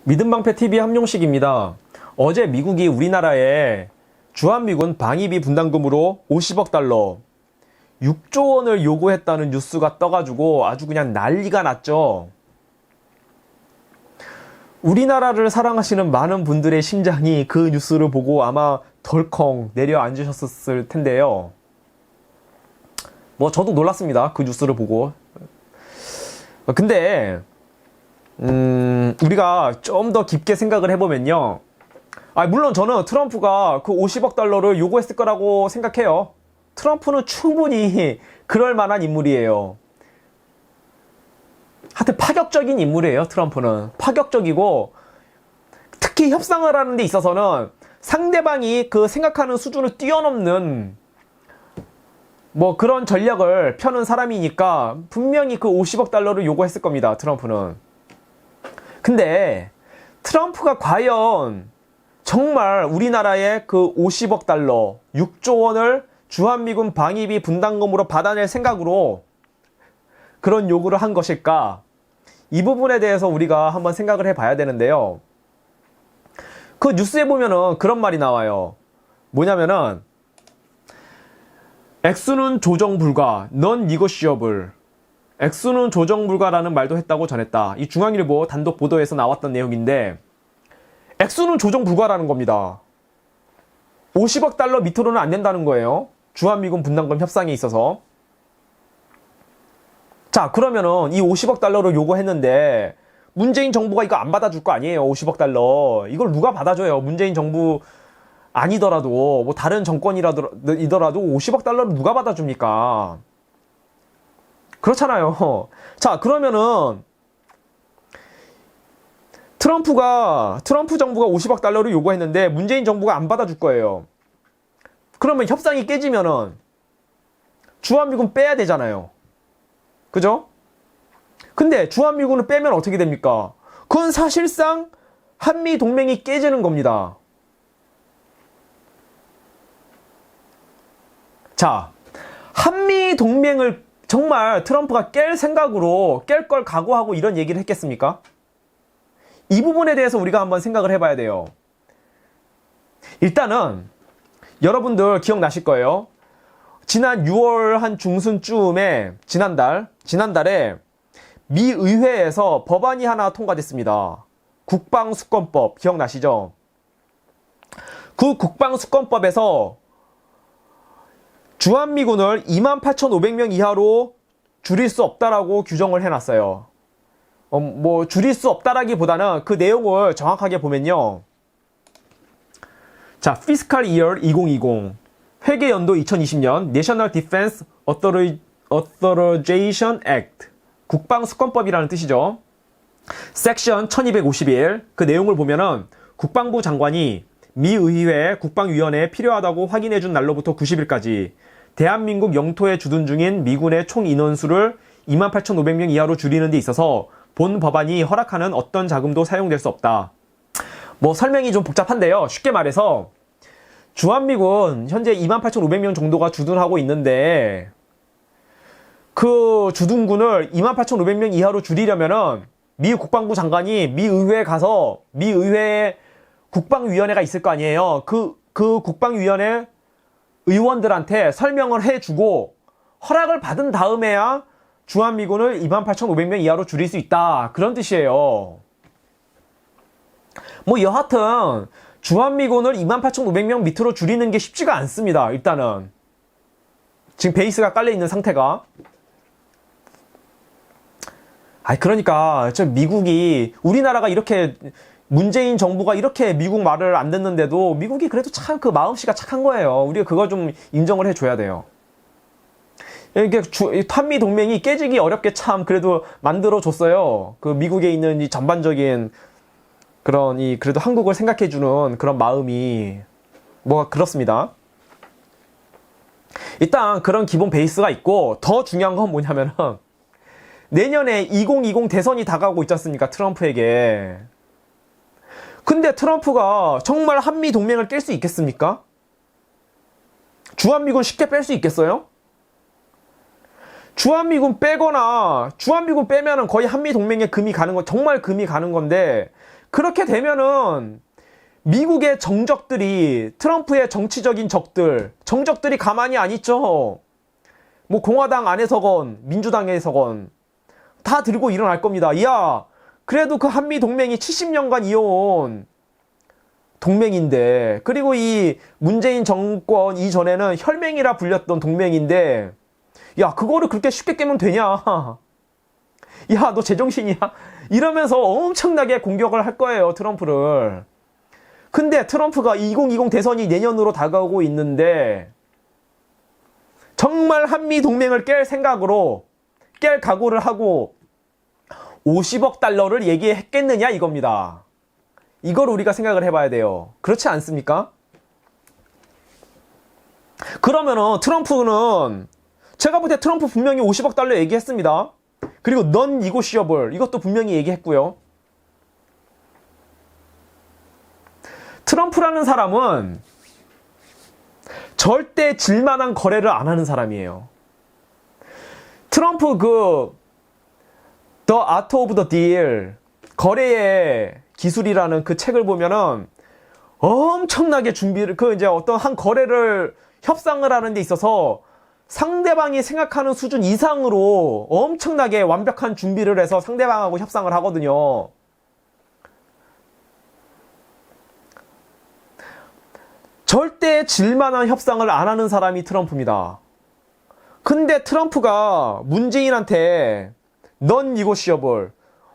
믿음방패TV 함용식입니다. 어제 미국이 우리나라에 주한미군 방위비 분담금으로 50억 달러, 6조 원을 요구했다는 뉴스가 떠가지고 아주 그냥 난리가 났죠. 우리나라를 사랑하시는 많은 분들의 심장이 그 뉴스를 보고 아마 덜컹 내려앉으셨을 텐데요. 저도 놀랐습니다. 그 뉴스를 보고. 근데 우리가 좀 더 깊게 생각을 해보면요. 물론 저는 트럼프가 그 50억 달러를 요구했을 거라고 생각해요. 트럼프는 충분히 그럴 만한 인물이에요. 하여튼 파격적인 인물이에요. 트럼프는 파격적이고, 특히 협상을 하는 데 있어서는 상대방이 그 생각하는 수준을 뛰어넘는 그런 전략을 펴는 사람이니까 분명히 그 50억 달러를 요구했을 겁니다. 트럼프는. 근데 트럼프가 과연 정말 우리나라의 그 50억 달러, 6조 원을 주한미군 방위비 분담금으로 받아낼 생각으로 그런 요구를 한 것일까? 이 부분에 대해서 우리가 한번 생각을 해봐야 되는데요. 그 뉴스에 보면은 그런 말이 나와요. 뭐냐면은 액수는 조정 불가, non-negotiable. 액수는 조정 불가라는 말도 했다고 전했다. 이 중앙일보 단독 보도에서 나왔던 내용인데, 액수는 조정 불가라는 겁니다. 50억 달러 밑으로는 안 된다는 거예요. 주한미군 분담금 협상에 있어서. 자, 그러면은 이 50억 달러를 요구했는데 문재인 정부가 이거 안 받아줄 거 아니에요. 50억 달러. 이걸 누가 받아줘요? 문재인 정부 아니더라도 다른 정권이더라도 50억 달러를 누가 받아줍니까? 그렇잖아요. 자, 그러면은 트럼프 정부가 50억 달러를 요구했는데 문재인 정부가 안 받아줄 거예요. 그러면 협상이 깨지면은 주한미군 빼야 되잖아요. 그죠? 근데 주한미군을 빼면 어떻게 됩니까? 그건 사실상 한미 동맹이 깨지는 겁니다. 자, 한미 동맹을 정말 트럼프가 깰 생각으로 깰 걸 각오하고 이런 얘기를 했겠습니까? 이 부분에 대해서 우리가 한번 생각을 해봐야 돼요. 일단은 여러분들 기억나실 거예요. 지난 6월 한 중순쯤에 지난달에 미 의회에서 법안이 하나 통과됐습니다. 국방수권법 기억나시죠? 그 국방수권법에서 주한미군을 28,500명 이하로 줄일 수 없다라고 규정을 해놨어요. 줄일 수 없다라기보다는 그 내용을 정확하게 보면요. 자, Fiscal Year 2020 회계연도 2020년 National Defense Authorization Act 국방수권법이라는 뜻이죠. 섹션 1251 그 내용을 보면은 국방부 장관이 미 의회에 국방위원회에 필요하다고 확인해준 날로부터 90일까지 대한민국 영토에 주둔 중인 미군의 총 인원수를 28,500명 이하로 줄이는 데 있어서 본 법안이 허락하는 어떤 자금도 사용될 수 없다. 설명이 좀 복잡한데요. 쉽게 말해서 주한미군 현재 28,500명 정도가 주둔하고 있는데 그 주둔군을 28,500명 이하로 줄이려면은 미 국방부 장관이 미 의회에 가서 미 의회에 국방위원회가 있을 거 아니에요. 그 국방위원회 의원들한테 설명을 해주고 허락을 받은 다음에야 주한미군을 28,500명 이하로 줄일 수 있다. 그런 뜻이에요. 여하튼 주한미군을 28,500명 밑으로 줄이는 게 쉽지가 않습니다. 일단은 지금 베이스가 깔려있는 상태가. 그러니까 미국이 우리나라가 이렇게 문재인 정부가 이렇게 미국 말을 안 듣는데도 미국이 그래도 참 그 마음씨가 착한 거예요. 우리가 그걸 좀 인정을 해줘야 돼요. 이게 한미 동맹이 깨지기 어렵게 참 그래도 만들어줬어요. 그 미국에 있는 이 전반적인 그런 그래도 한국을 생각해주는 그런 마음이 그렇습니다. 일단 그런 기본 베이스가 있고 더 중요한 건 뭐냐면은 내년에 2020 대선이 다가오고 있지 않습니까? 트럼프에게. 근데 트럼프가 정말 한미 동맹을 깰 수 있겠습니까? 주한미군 쉽게 뺄 수 있겠어요? 주한미군 빼면은 거의 한미 동맹에 금이 가는 거, 정말 금이 가는 건데, 그렇게 되면은 미국의 정적들이, 트럼프의 정치적인 정적들이 가만히 안 있죠. 뭐 공화당 안에서건 민주당에서건 다 들고 일어날 겁니다. 야, 그래도 그 한미 동맹이 70년간 이어온 동맹인데, 그리고 이 문재인 정권 이전에는 혈맹이라 불렸던 동맹인데, 야, 그거를 그렇게 쉽게 깨면 되냐? 야, 너 제정신이야? 이러면서 엄청나게 공격을 할 거예요, 트럼프를. 근데 트럼프가 2020 대선이 내년으로 다가오고 있는데, 정말 한미 동맹을 깰 각오를 하고 50억 달러를 얘기했겠느냐 이겁니다. 이걸 우리가 생각을 해봐야 돼요. 그렇지 않습니까? 그러면은 트럼프는, 제가 볼 때 트럼프 분명히 50억 달러 얘기했습니다. 그리고 넌 니고시어블, 이것도 분명히 얘기했고요. 트럼프라는 사람은 절대 질만한 거래를 안 하는 사람이에요. 트럼프 The Art of the Deal, 거래의 기술이라는 그 책을 보면은 엄청나게 이제 어떤 한 거래를 협상을 하는 데 있어서 상대방이 생각하는 수준 이상으로 엄청나게 완벽한 준비를 해서 상대방하고 협상을 하거든요. 절대 질만한 협상을 안 하는 사람이 트럼프입니다. 근데 트럼프가 문재인한테 넌 니고시어블,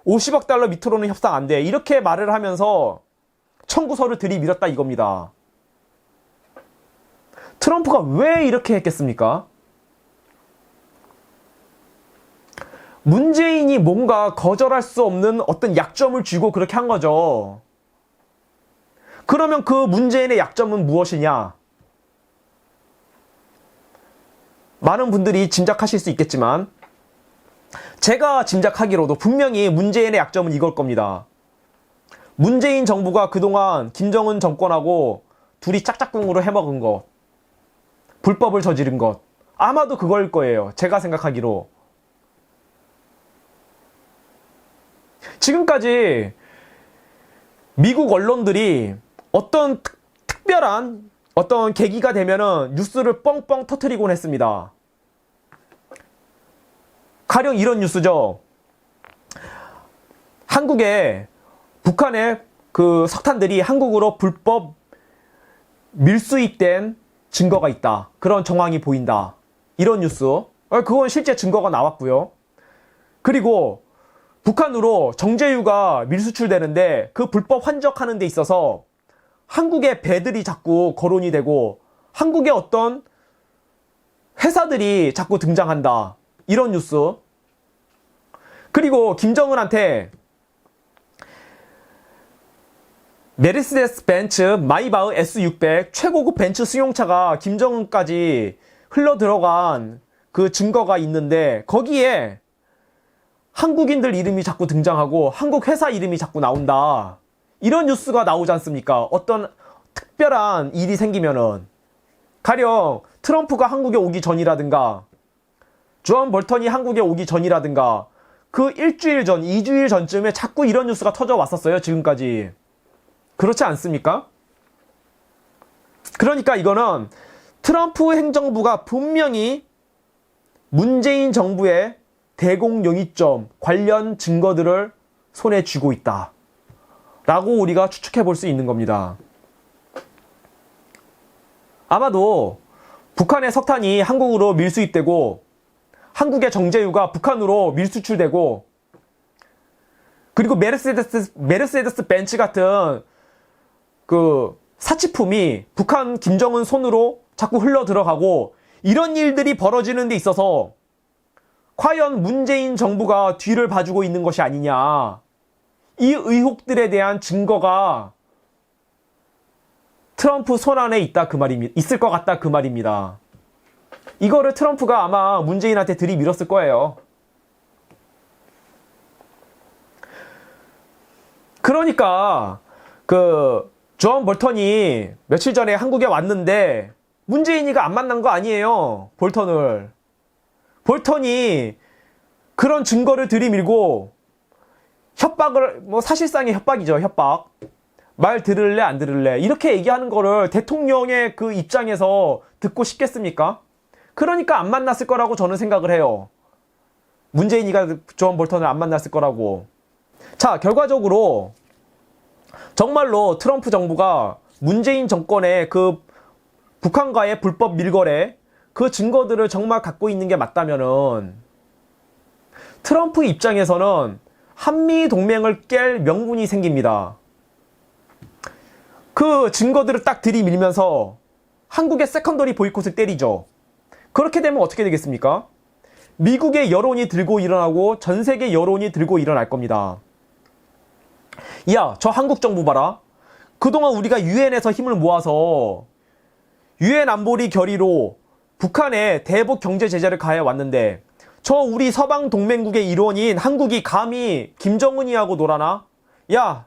50억 달러 밑으로는 협상 안 돼, 이렇게 말을 하면서 청구서를 들이밀었다 이겁니다. 트럼프가 왜 이렇게 했겠습니까? 문재인이 뭔가 거절할 수 없는 어떤 약점을 쥐고 그렇게 한 거죠. 그러면 그 문재인의 약점은 무엇이냐? 많은 분들이 짐작하실 수 있겠지만, 제가 짐작하기로도 분명히 문재인의 약점은 이걸 겁니다. 문재인 정부가 그동안 김정은 정권하고 둘이 짝짝꿍으로 해먹은 것, 불법을 저지른 것, 아마도 그걸 거예요. 제가 생각하기로. 지금까지 미국 언론들이 어떤 특별한 어떤 계기가 되면은 뉴스를 뻥뻥 터트리곤 했습니다. 가령 이런 뉴스죠. 북한의 그 석탄들이 한국으로 불법 밀수입된 증거가 있다. 그런 정황이 보인다. 이런 뉴스. 그건 실제 증거가 나왔고요. 그리고 북한으로 정제유가 밀수출되는데 그 불법 환적하는 데 있어서 한국의 배들이 자꾸 거론이 되고 한국의 어떤 회사들이 자꾸 등장한다. 이런 뉴스. 그리고 김정은한테 메르세데스 벤츠 마이바흐 S600 최고급 벤츠 승용차가 김정은까지 흘러 들어간 그 증거가 있는데, 거기에 한국인들 이름이 자꾸 등장하고 한국 회사 이름이 자꾸 나온다. 이런 뉴스가 나오지 않습니까? 어떤 특별한 일이 생기면은. 가령 트럼프가 한국에 오기 전이라든가 존 볼턴이 한국에 오기 전이라든가 그 일주일 전, 2주일 전쯤에 자꾸 이런 뉴스가 터져 왔었어요. 지금까지. 그렇지 않습니까? 그러니까 이거는 트럼프 행정부가 분명히 문재인 정부의 대공영이점 관련 증거들을 손에 쥐고 있다 라고 우리가 추측해 볼 수 있는 겁니다. 아마도 북한의 석탄이 한국으로 밀수입되고 한국의 정제유가 북한으로 밀수출되고, 그리고 메르세데스 벤츠 같은 그 사치품이 북한 김정은 손으로 자꾸 흘러 들어가고, 이런 일들이 벌어지는 데 있어서 과연 문재인 정부가 뒤를 봐주고 있는 것이 아니냐, 이 의혹들에 대한 증거가 트럼프 손안에 있다 그 말입니다. 있을 것 같다 그 말입니다. 이거를 트럼프가 아마 문재인한테 들이밀었을 거예요. 그러니까 존 볼턴이 며칠 전에 한국에 왔는데 문재인이가 안 만난 거 아니에요. 볼턴이 그런 증거를 들이밀고 협박을, 뭐 사실상의 협박이죠, 협박. 말 들을래, 안 들을래. 이렇게 얘기하는 거를 대통령의 그 입장에서 듣고 싶겠습니까? 그러니까 안 만났을 거라고 저는 생각을 해요. 문재인이가 존 볼턴을 안 만났을 거라고. 자, 결과적으로 정말로 트럼프 정부가 문재인 정권의 그 북한과의 불법 밀거래 그 증거들을 정말 갖고 있는 게 맞다면은 트럼프 입장에서는 한미 동맹을 깰 명분이 생깁니다. 그 증거들을 딱 들이밀면서 한국의 세컨더리 보이콧을 때리죠. 그렇게 되면 어떻게 되겠습니까? 미국의 여론이 들고 일어나고 전 세계 여론이 들고 일어날 겁니다. 야, 저 한국 정부 봐라. 그동안 우리가 유엔에서 힘을 모아서 유엔 안보리 결의로 북한에 대북 경제 제재를 가해 왔는데 저 우리 서방 동맹국의 일원인 한국이 감히 김정은이하고 놀아나? 야,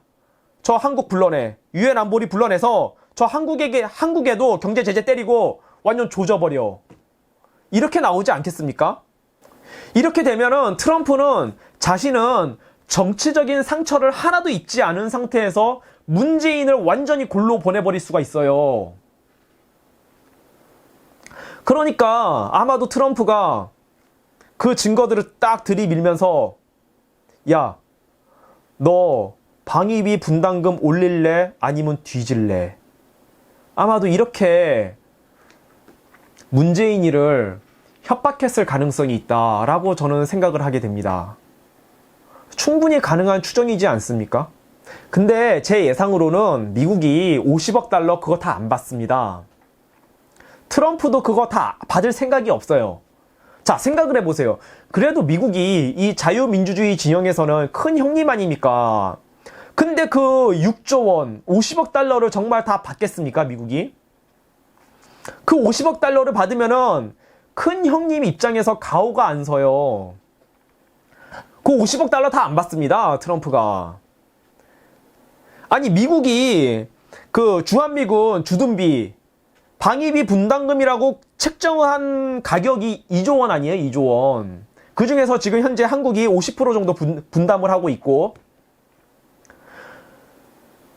저 한국 불러내. 유엔 안보리 불러내서 저 한국에도 경제 제재 때리고 완전 조져버려. 이렇게 나오지 않겠습니까? 이렇게 되면은 트럼프는 자신은 정치적인 상처를 하나도 입지 않은 상태에서 문재인을 완전히 골로 보내버릴 수가 있어요. 그러니까 아마도 트럼프가 그 증거들을 딱 들이밀면서 야, 너 방위비 분담금 올릴래? 아니면 뒤질래? 아마도 이렇게 문재인이를 협박했을 가능성이 있다라고 저는 생각을 하게 됩니다. 충분히 가능한 추정이지 않습니까? 근데 제 예상으로는 미국이 50억 달러 그거 다 안 받습니다. 트럼프도 그거 다 받을 생각이 없어요. 자, 생각을 해보세요. 그래도 미국이 이 자유민주주의 진영에서는 큰 형님 아닙니까? 근데 그 6조 원, 50억 달러를 정말 다 받겠습니까, 미국이? 그 50억 달러를 받으면은 큰 형님 입장에서 가오가 안 서요. 그 50억 달러 다 안 받습니다, 트럼프가. 아니, 미국이 그 주한미군 주둔비, 방위비 분담금이라고 책정한 가격이 2조 원 아니에요, 2조 원. 그 중에서 지금 현재 한국이 50% 정도 분담을 하고 있고.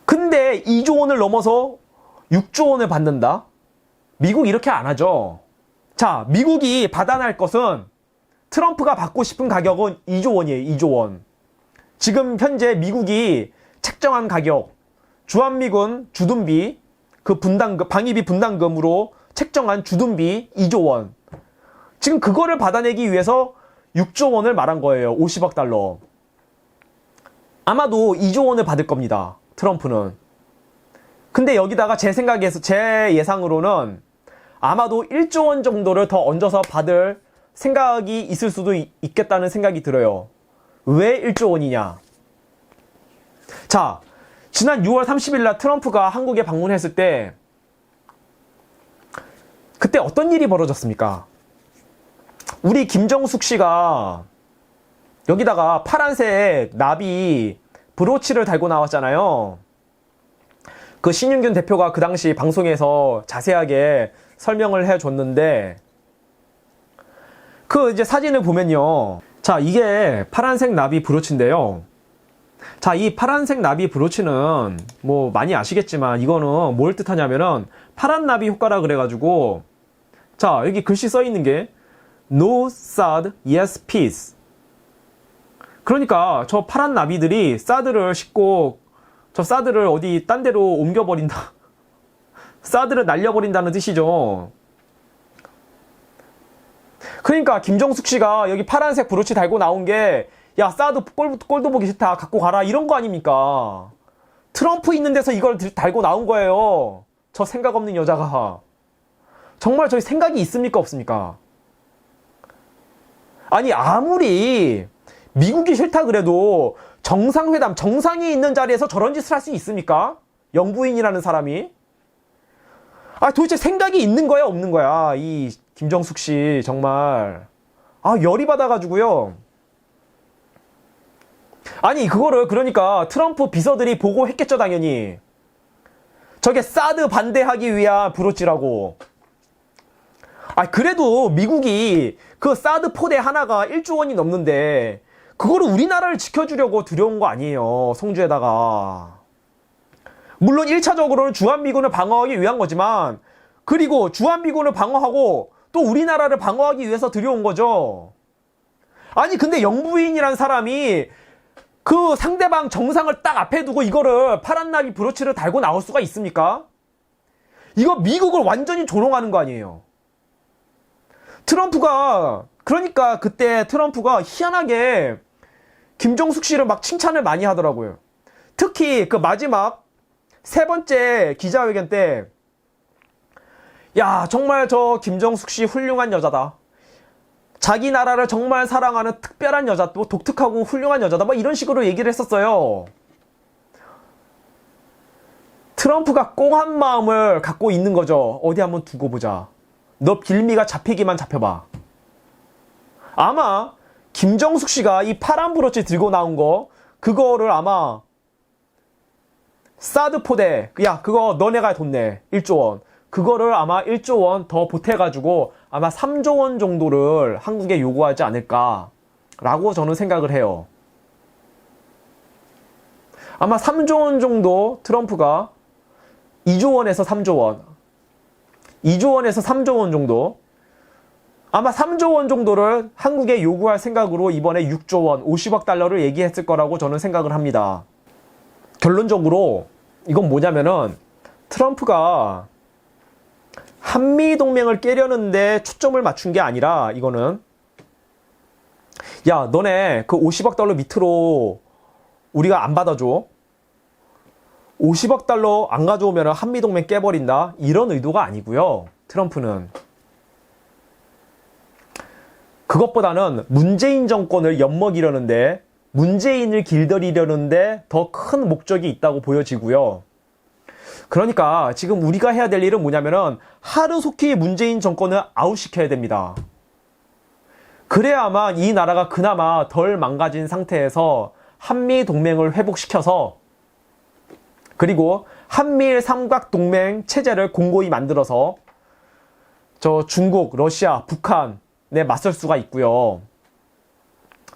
근데 2조 원을 넘어서 6조 원을 받는다? 미국 이렇게 안 하죠. 자, 미국이 받아낼 것은 트럼프가 받고 싶은 가격은 2조 원이에요, 2조 원. 지금 현재 미국이 책정한 가격, 주한미군 주둔비, 그 분담금, 방위비 분담금으로 책정한 주둔비 2조 원. 지금 그거를 받아내기 위해서 6조 원을 말한 거예요, 50억 달러. 아마도 2조 원을 받을 겁니다, 트럼프는. 근데 여기다가 제 예상으로는 아마도 1조 원 정도를 더 얹어서 받을 생각이 있을 수도 있겠다는 생각이 들어요. 왜 1조 원이냐? 자, 지난 6월 30일 날 트럼프가 한국에 방문했을 때 그때 어떤 일이 벌어졌습니까? 우리 김정숙 씨가 여기다가 파란색 나비 브로치를 달고 나왔잖아요. 그 신윤균 대표가 그 당시 방송에서 자세하게 설명을 해줬는데 그 이제 사진을 보면요. 자, 이게 파란색 나비 브로치인데요. 자, 이 파란색 나비 브로치는 뭐 많이 아시겠지만 이거는 뭘 뜻하냐면은 파란 나비 효과라 그래가지고 자, 여기 글씨 써 있는 게 No SAD, Yes Peace. 그러니까 저 파란 나비들이 사드를 싣고 저 사드를 어디 딴 데로 옮겨버린다. 사드를 날려버린다는 뜻이죠. 그러니까 김정숙 씨가 여기 파란색 브로치 달고 나온 게 야, 사드 꼴도 보기 싫다, 갖고 가라, 이런 거 아닙니까? 트럼프 있는 데서 이걸 달고 나온 거예요. 저 생각 없는 여자가. 정말 저희 생각이 있습니까, 없습니까? 아니, 아무리 미국이 싫다 그래도 정상회담, 정상이 있는 자리에서 저런 짓을 할 수 있습니까? 영부인이라는 사람이. 아, 도대체 생각이 있는 거야, 없는 거야? 이 김정숙 씨, 정말. 아, 열이 받아가지고요. 아니, 그거를 그러니까 트럼프 비서들이 보고 했겠죠, 당연히. 저게 사드 반대하기 위한 브로치라고. 아, 그래도 미국이 그 사드 포대 하나가 1조 원이 넘는데 그거를 우리나라를 지켜주려고 들여온 거 아니에요. 성주에다가. 물론 1차적으로는 주한미군을 방어하기 위한 거지만, 그리고 주한미군을 방어하고 또 우리나라를 방어하기 위해서 들여온 거죠. 아니 근데 영부인이란 사람이 그 상대방 정상을 딱 앞에 두고 이거를 파란 나비 브로치를 달고 나올 수가 있습니까? 이거 미국을 완전히 조롱하는 거 아니에요. 트럼프가, 그러니까 그때 트럼프가 희한하게 김정숙 씨를 막 칭찬을 많이 하더라고요. 특히 그 마지막 세 번째 기자회견 때, 야, 정말 저 김정숙 씨 훌륭한 여자다. 자기 나라를 정말 사랑하는 특별한 여자, 또 독특하고 훌륭한 여자다. 뭐 이런 식으로 얘기를 했었어요. 트럼프가 꽁한 마음을 갖고 있는 거죠. 어디 한번 두고 보자. 너 빌미가 잡히기만 잡혀봐. 아마 김정숙 씨가 이 파란 브로치 들고 나온 거, 그거를 아마 사드 포대, 야 그거 너네가 돈 내. 1조 원. 그거를 아마 1조 원 더 보태가지고 아마 3조 원 정도를 한국에 요구하지 않을까라고 저는 생각을 해요. 아마 3조 원 정도 트럼프가 2조 원에서 3조 원, 2조 원에서 3조 원 정도, 아마 3조 원 정도를 한국에 요구할 생각으로 이번에 6조 원, 50억 달러를 얘기했을 거라고 저는 생각을 합니다. 결론적으로 이건 뭐냐면은 트럼프가 한미동맹을 깨려는데 초점을 맞춘 게 아니라, 이거는 야 너네 그 50억 달러 밑으로 우리가 안 받아줘, 50억 달러 안 가져오면 한미동맹 깨버린다, 이런 의도가 아니고요. 트럼프는 그것보다는 문재인 정권을 엿먹이려는데, 문재인을 길들이려는데 더 큰 목적이 있다고 보여지고요. 그러니까 지금 우리가 해야 될 일은 뭐냐면은 하루속히 문재인 정권을 아웃시켜야 됩니다. 그래야만 이 나라가 그나마 덜 망가진 상태에서 한미 동맹을 회복시켜서, 그리고 한미일 삼각동맹 체제를 공고히 만들어서 저 중국, 러시아, 북한에 맞설 수가 있고요.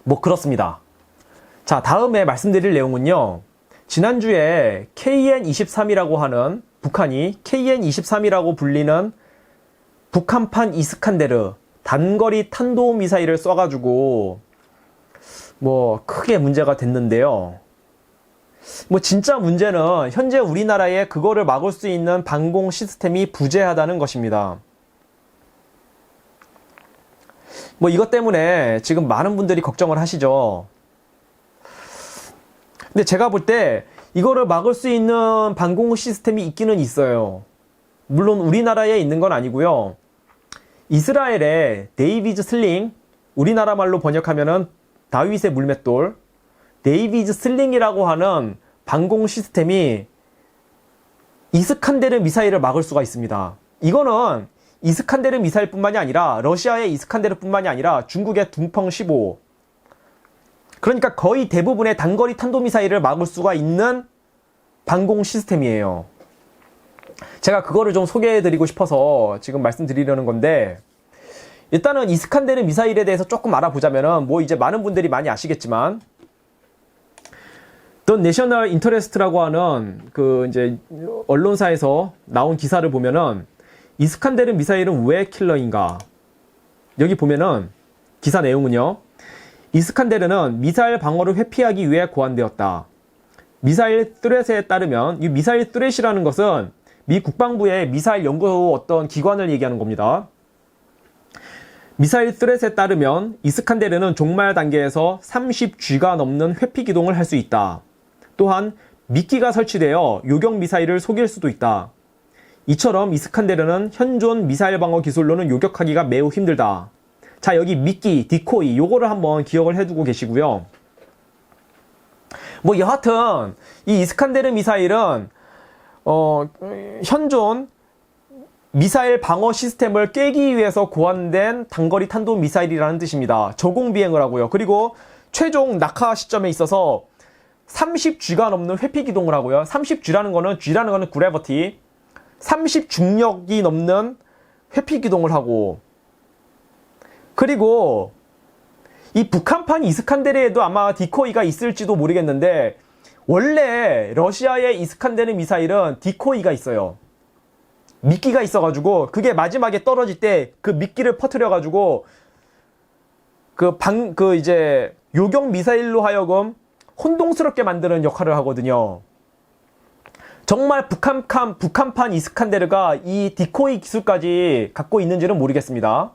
뭐 그렇습니다. 자, 다음에 말씀드릴 내용은요, 지난주에 KN-23이라고 하는, 북한이 KN-23이라고 불리는 북한판 이스칸데르 단거리 탄도미사일을 쏴가지고 뭐 크게 문제가 됐는데요. 뭐 진짜 문제는 현재 우리나라에 그거를 막을 수 있는 방공 시스템이 부재하다는 것입니다. 뭐 이것 때문에 지금 많은 분들이 걱정을 하시죠. 근데 제가 볼 때 이거를 막을 수 있는 방공 시스템이 있기는 있어요. 물론 우리나라에 있는 건 아니고요. 이스라엘의 데이비즈 슬링, 우리나라 말로 번역하면은 다윗의 물맷돌, 데이비즈 슬링이라고 하는 방공 시스템이 이스칸데르 미사일을 막을 수가 있습니다. 이거는 이스칸데르 미사일뿐만이 아니라 러시아의 이스칸데르뿐만이 아니라 중국의 둥펑 15, 그러니까 거의 대부분의 단거리 탄도미사일을 막을 수가 있는 방공 시스템이에요. 제가 그거를 좀 소개해드리고 싶어서 지금 말씀드리려는 건데, 일단은 이스칸데르 미사일에 대해서 조금 알아보자면은, 뭐 이제 많은 분들이 많이 아시겠지만, The National Interest라고 하는 그 이제 언론사에서 나온 기사를 보면은, 이스칸데르 미사일은 왜 킬러인가? 여기 보면은 기사 내용은요, 이스칸데르는 미사일 방어를 회피하기 위해 고안되었다. 미사일 뚜렛에 따르면, 이 미사일 뚜렛이라는 것은 미 국방부의 미사일 연구 어떤 기관을 얘기하는 겁니다. 미사일 뚜렛에 따르면 이스칸데르는 종말 단계에서 30G가 넘는 회피 기동을 할 수 있다. 또한 미끼가 설치되어 요격 미사일을 속일 수도 있다. 이처럼 이스칸데르는 현존 미사일 방어 기술로는 요격하기가 매우 힘들다. 자, 여기 미끼, 디코이, 요거를 한번 기억을 해두고 계시고요. 뭐 여하튼 이 이스칸데르 미사일은 현존 미사일 방어 시스템을 깨기 위해서 고안된 단거리 탄도 미사일이라는 뜻입니다. 저공 비행을 하고요. 그리고 최종 낙하 시점에 있어서 30G가 넘는 회피 기동을 하고요. 30G라는 거는, G라는 거는 그래버티, 30중력이 넘는 회피 기동을 하고, 그리고 이 북한판 이스칸데르에도 아마 디코이가 있을지도 모르겠는데 원래 러시아의 이스칸데르 미사일은 디코이가 있어요. 미끼가 있어가지고 그게 마지막에 떨어질 때 그 미끼를 퍼뜨려가지고 이제 요격 미사일로 하여금 혼동스럽게 만드는 역할을 하거든요. 정말 북한판 이스칸데르가 이 디코이 기술까지 갖고 있는지는 모르겠습니다.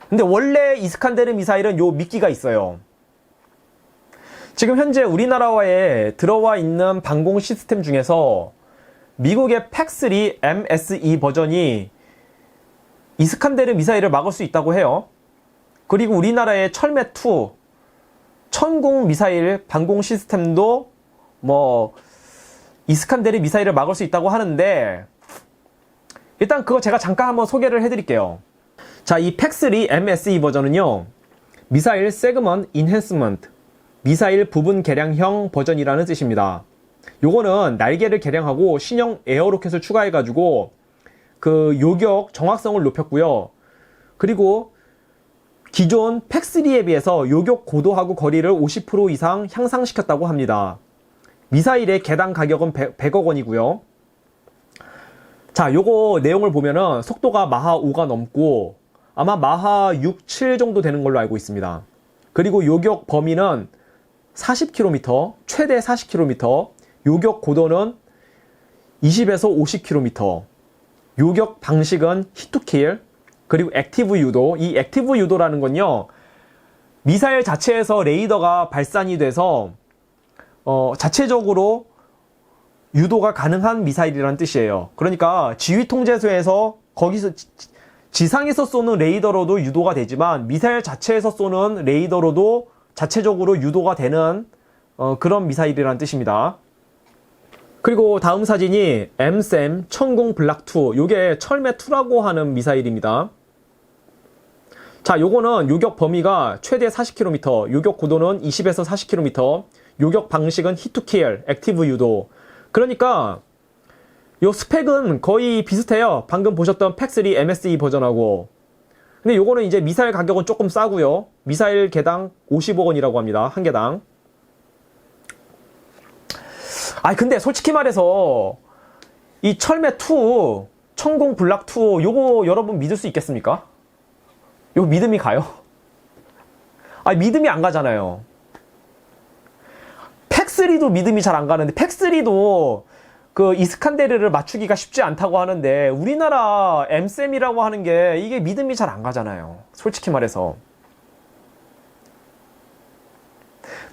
근데 원래 이스칸데르 미사일은 요 미끼가 있어요. 지금 현재 우리나라에 들어와 있는 방공 시스템 중에서 미국의 팩3 MSE 버전이 이스칸데르 미사일을 막을 수 있다고 해요. 그리고 우리나라의 철매2 천공 미사일 방공 시스템도 뭐 이스칸데르 미사일을 막을 수 있다고 하는데 일단 그거 제가 잠깐 한번 소개를 해드릴게요. 자, 이 팩3 MSE 버전은요, 미사일 세그먼트 인핸스먼트, 미사일 부분 개량형 버전이라는 뜻입니다. 요거는 날개를 개량하고 신형 에어로켓을 추가해가지고 그 요격 정확성을 높였고요. 그리고 기존 팩3에 비해서 요격 고도하고 거리를 50% 이상 향상시켰다고 합니다. 미사일의 개당 가격은 100억 원이고요. 자, 요거 내용을 보면은 속도가 마하 5가 넘고 아마 마하 6, 7 정도 되는 걸로 알고 있습니다. 그리고 요격 범위는 40km, 최대 40km, 요격 고도는 20에서 50km, 요격 방식은 히트킬, 그리고 액티브 유도. 이 액티브 유도라는 건요, 미사일 자체에서 레이더가 발산이 돼서 자체적으로 유도가 가능한 미사일이라는 뜻이에요. 그러니까 지휘통제소에서 거기서 지상에서 쏘는 레이더로도 유도가 되지만 미사일 자체에서 쏘는 레이더로도 자체적으로 유도가 되는 그런 미사일이라는 뜻입니다. 그리고 다음 사진이 MSAM 천공 블락2, 요게 철매2라고 하는 미사일입니다. 자, 요거는 요격 범위가 최대 40km, 요격 고도는 20에서 40km, 요격 방식은 히트킬, 액티브 유도. 그러니까 요 스펙은 거의 비슷해요. 방금 보셨던 팩3 MSE 버전하고. 근데 요거는 이제 미사일 가격은 조금 싸고요. 미사일 개당 50억 원이라고 합니다. 한 개당. 근데 솔직히 말해서 이 철매2 천공 블락2 요거 여러분 믿을 수 있겠습니까? 요거 믿음이 가요? 믿음이 안 가잖아요. 팩3도 믿음이 잘 안 가는데 팩3도 그 이스칸데르를 맞추기가 쉽지 않다고 하는데 우리나라 MSAM이라고 하는 게 이게 믿음이 잘 안 가잖아요. 솔직히 말해서.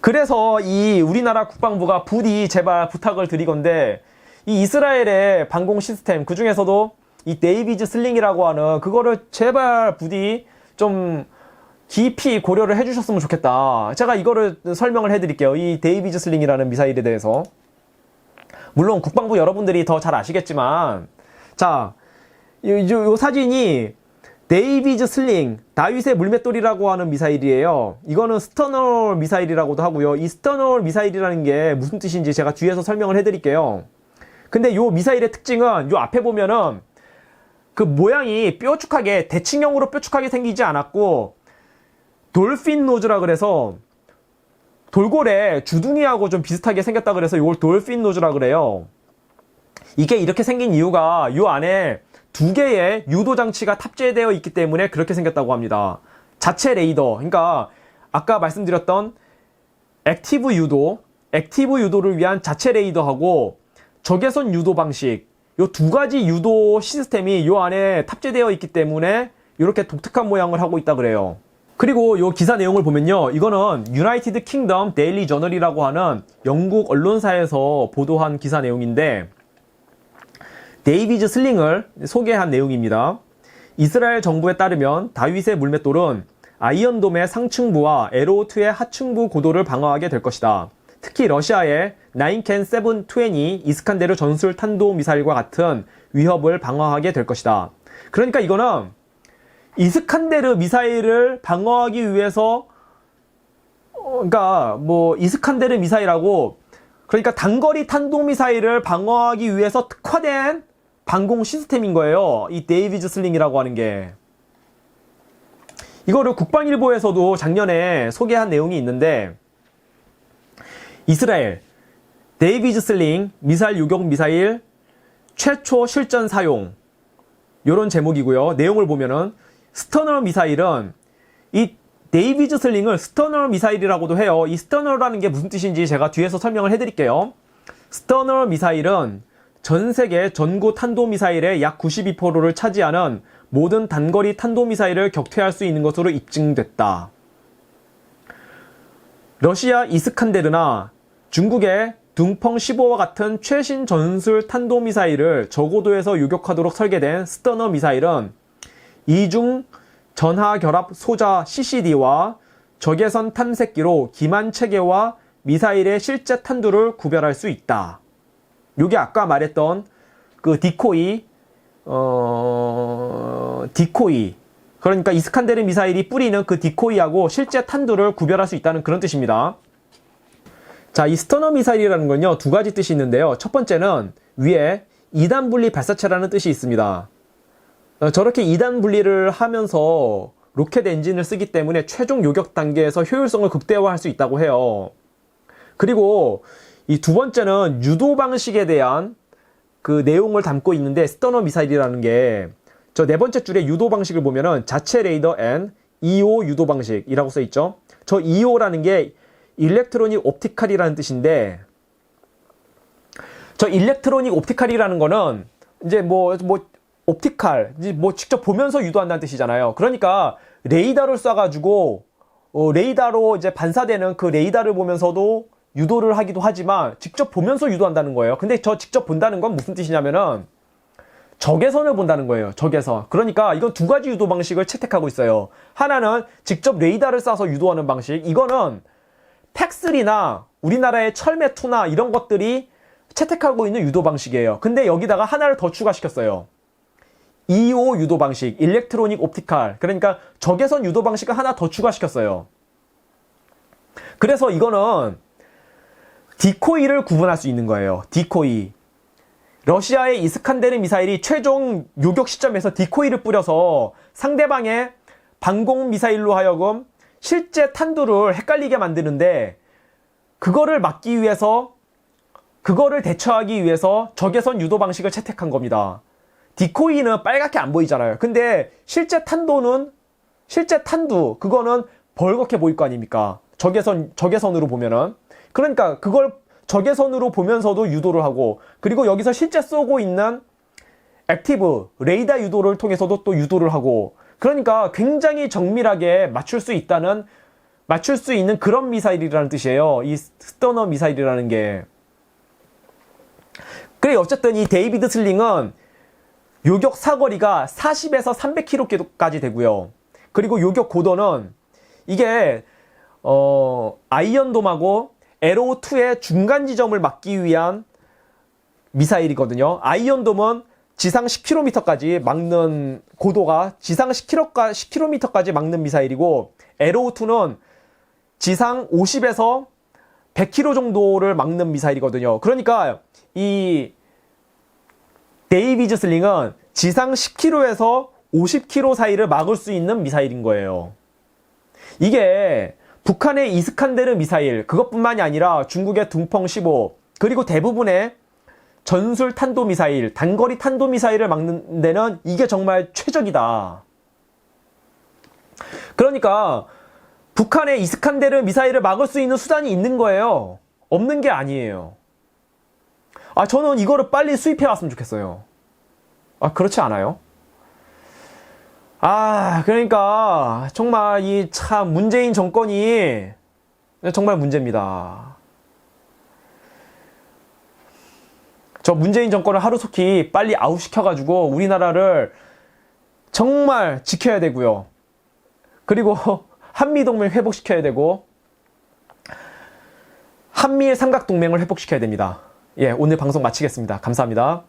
그래서 이 우리나라 국방부가 부디 제발 부탁을 드리건데 이 이스라엘의 방공 시스템 그 중에서도 이 데이비즈 슬링이라고 하는 그거를 제발 부디 좀 깊이 고려를 해주셨으면 좋겠다. 제가 이거를 설명을 해드릴게요. 이 데이비즈 슬링이라는 미사일에 대해서. 물론 국방부 여러분들이 더 잘 아시겠지만, 자, 요 사진이 데이비즈 슬링, 다윗의 물맷돌이라고 하는 미사일이에요. 이거는 스터널 미사일이라고도 하고요. 이 스터널 미사일이라는 게 무슨 뜻인지 제가 뒤에서 설명을 해드릴게요. 근데 요 미사일의 특징은 요 앞에 보면은 그 모양이 뾰족하게, 대칭형으로 뾰족하게 생기지 않았고, 돌핀 노즈라 그래서 돌고래 주둥이하고 좀 비슷하게 생겼다 그래서 이걸 돌핀 노즈라 그래요. 이게 이렇게 생긴 이유가 요 안에 2개의 유도 장치가 탑재되어 있기 때문에 그렇게 생겼다고 합니다. 자체 레이더, 그러니까 아까 말씀드렸던 액티브 유도를 위한 자체 레이더하고 적외선 유도 방식, 요 2가지 유도 시스템이 요 안에 탑재되어 있기 때문에 이렇게 독특한 모양을 하고 있다 그래요. 그리고 요 기사 내용을 보면요, 이거는 유나이티드 킹덤 데일리 저널이라고 하는 영국 언론사에서 보도한 기사 내용인데 데이비즈 슬링을 소개한 내용입니다. 이스라엘 정부에 따르면 다윗의 물맷돌은 아이언돔의 상층부와 에로2의 하층부 고도를 방어하게 될 것이다. 특히 러시아의 9캔 720 이스칸데르 전술 탄도 미사일과 같은 위협을 방어하게 될 것이다. 그러니까 이거는 이스칸데르 미사일을 방어하기 위해서 그러니까 뭐 이스칸데르 미사일하고 그러니까 단거리 탄도 미사일을 방어하기 위해서 특화된 방공 시스템인 거예요. 이 데이비즈 슬링이라고 하는 게. 이거를 국방일보에서도 작년에 소개한 내용이 있는데, 이스라엘 데이비드 슬링 미사일 요격 미사일 최초 실전 사용, 요런 제목이고요. 내용을 보면은 스터너 미사일은, 이 데이비드 슬링을 스터너 미사일이라고도 해요. 이 스터너라는 게 무슨 뜻인지 제가 뒤에서 설명을 해드릴게요. 스터너 미사일은 전 세계 전구 탄도미사일의 약 92%를 차지하는 모든 단거리 탄도미사일을 격퇴할 수 있는 것으로 입증됐다. 러시아 이스칸데르나 중국의 둥펑 15와 같은 최신 전술 탄도미사일을 저고도에서 요격하도록 설계된 스터너 미사일은 이중 전하결합 소자 CCD와 적외선 탐색기로 기만 체계와 미사일의 실제 탄두를 구별할 수 있다. 요게 아까 말했던 그 디코이, 그러니까 이스칸데르 미사일이 뿌리는 그 디코이하고 실제 탄두를 구별할 수 있다는 그런 뜻입니다. 자, 이 스터너 미사일이라는 건요, 두 가지 뜻이 있는데요. 첫 번째는 위에 2단 분리 발사체라는 뜻이 있습니다. 저렇게 2단 분리를 하면서 로켓 엔진을 쓰기 때문에 최종 요격 단계에서 효율성을 극대화할 수 있다고 해요. 그리고 이 두 번째는 유도 방식에 대한 그 내용을 담고 있는데, 스터너 미사일이라는 게 저 네 번째 줄에 유도 방식을 보면은 자체 레이더 앤 EO 유도 방식이라고 써 있죠. 저 EO라는 게 일렉트로닉 옵티칼이라는 뜻인데, 저 일렉트로닉 옵티칼이라는 거는 이제 옵티칼, 직접 보면서 유도한다는 뜻이잖아요. 그러니까 레이더를 쏴가지고 레이더로 이제 반사되는 그 레이더를 보면서도 유도를 하기도 하지만 직접 보면서 유도한다는 거예요. 근데 저 직접 본다는 건 무슨 뜻이냐면은 적외선을 본다는 거예요. 적외선. 그러니까 이건 두 가지 유도 방식을 채택하고 있어요. 하나는 직접 레이더를 쏴서 유도하는 방식. 이거는 팩3나 우리나라의 철매2나 이런 것들이 채택하고 있는 유도 방식이에요. 근데 여기다가 하나를 더 추가시켰어요. EO 유도 방식, 일렉트로닉 옵티칼. 그러니까 적외선 유도 방식을 하나 더 추가시켰어요. 그래서 이거는 디코이를 구분할 수 있는 거예요. 디코이. 러시아의 이스칸데르 미사일이 최종 요격 시점에서 디코이를 뿌려서 상대방의 방공 미사일로 하여금 실제 탄두를 헷갈리게 만드는데, 그거를 막기 위해서, 그거를 대처하기 위해서 적외선 유도 방식을 채택한 겁니다. 디코이는 빨갛게 안 보이잖아요. 근데 실제 탄두, 그거는 벌겋게 보일 거 아닙니까? 적외선으로 보면은. 그러니까 그걸 적외선으로 보면서도 유도를 하고, 그리고 여기서 실제 쏘고 있는 액티브, 레이더 유도를 통해서도 또 유도를 하고, 그러니까 굉장히 정밀하게 맞출 수 있는 그런 미사일이라는 뜻이에요. 이 스터너 미사일이라는 게. 그래, 어쨌든 이 데이비드 슬링은 요격 사거리가 40에서 300km까지 되고요. 그리고 요격 고도는 이게 아이언돔하고 에로우2의 중간 지점을 막기 위한 미사일이거든요. 아이언돔은 지상 10km까지 막는 고도가 지상 10km까지 막는 미사일이고, 에로우2는 지상 50에서 100km 정도를 막는 미사일이거든요. 그러니까 이 데이비드 슬링은 지상 10km에서 50km 사이를 막을 수 있는 미사일인 거예요. 이게 북한의 이스칸데르 미사일, 그것뿐만이 아니라 중국의 둥펑 15, 그리고 대부분의 전술 탄도미사일, 단거리 탄도미사일을 막는 데는 이게 정말 최적이다. 그러니까 북한의 이스칸데르 미사일을 막을 수 있는 수단이 있는 거예요. 없는 게 아니에요. 저는 이거를 빨리 수입해 왔으면 좋겠어요. 그렇지 않아요? 그러니까 정말 이 참 문재인 정권이 정말 문제입니다. 저 문재인 정권을 하루속히 빨리 아웃시켜가지고 우리나라를 정말 지켜야 되고요. 그리고 한미동맹 회복시켜야 되고, 한미일 삼각동맹을 회복시켜야 됩니다. 예, 오늘 방송 마치겠습니다. 감사합니다.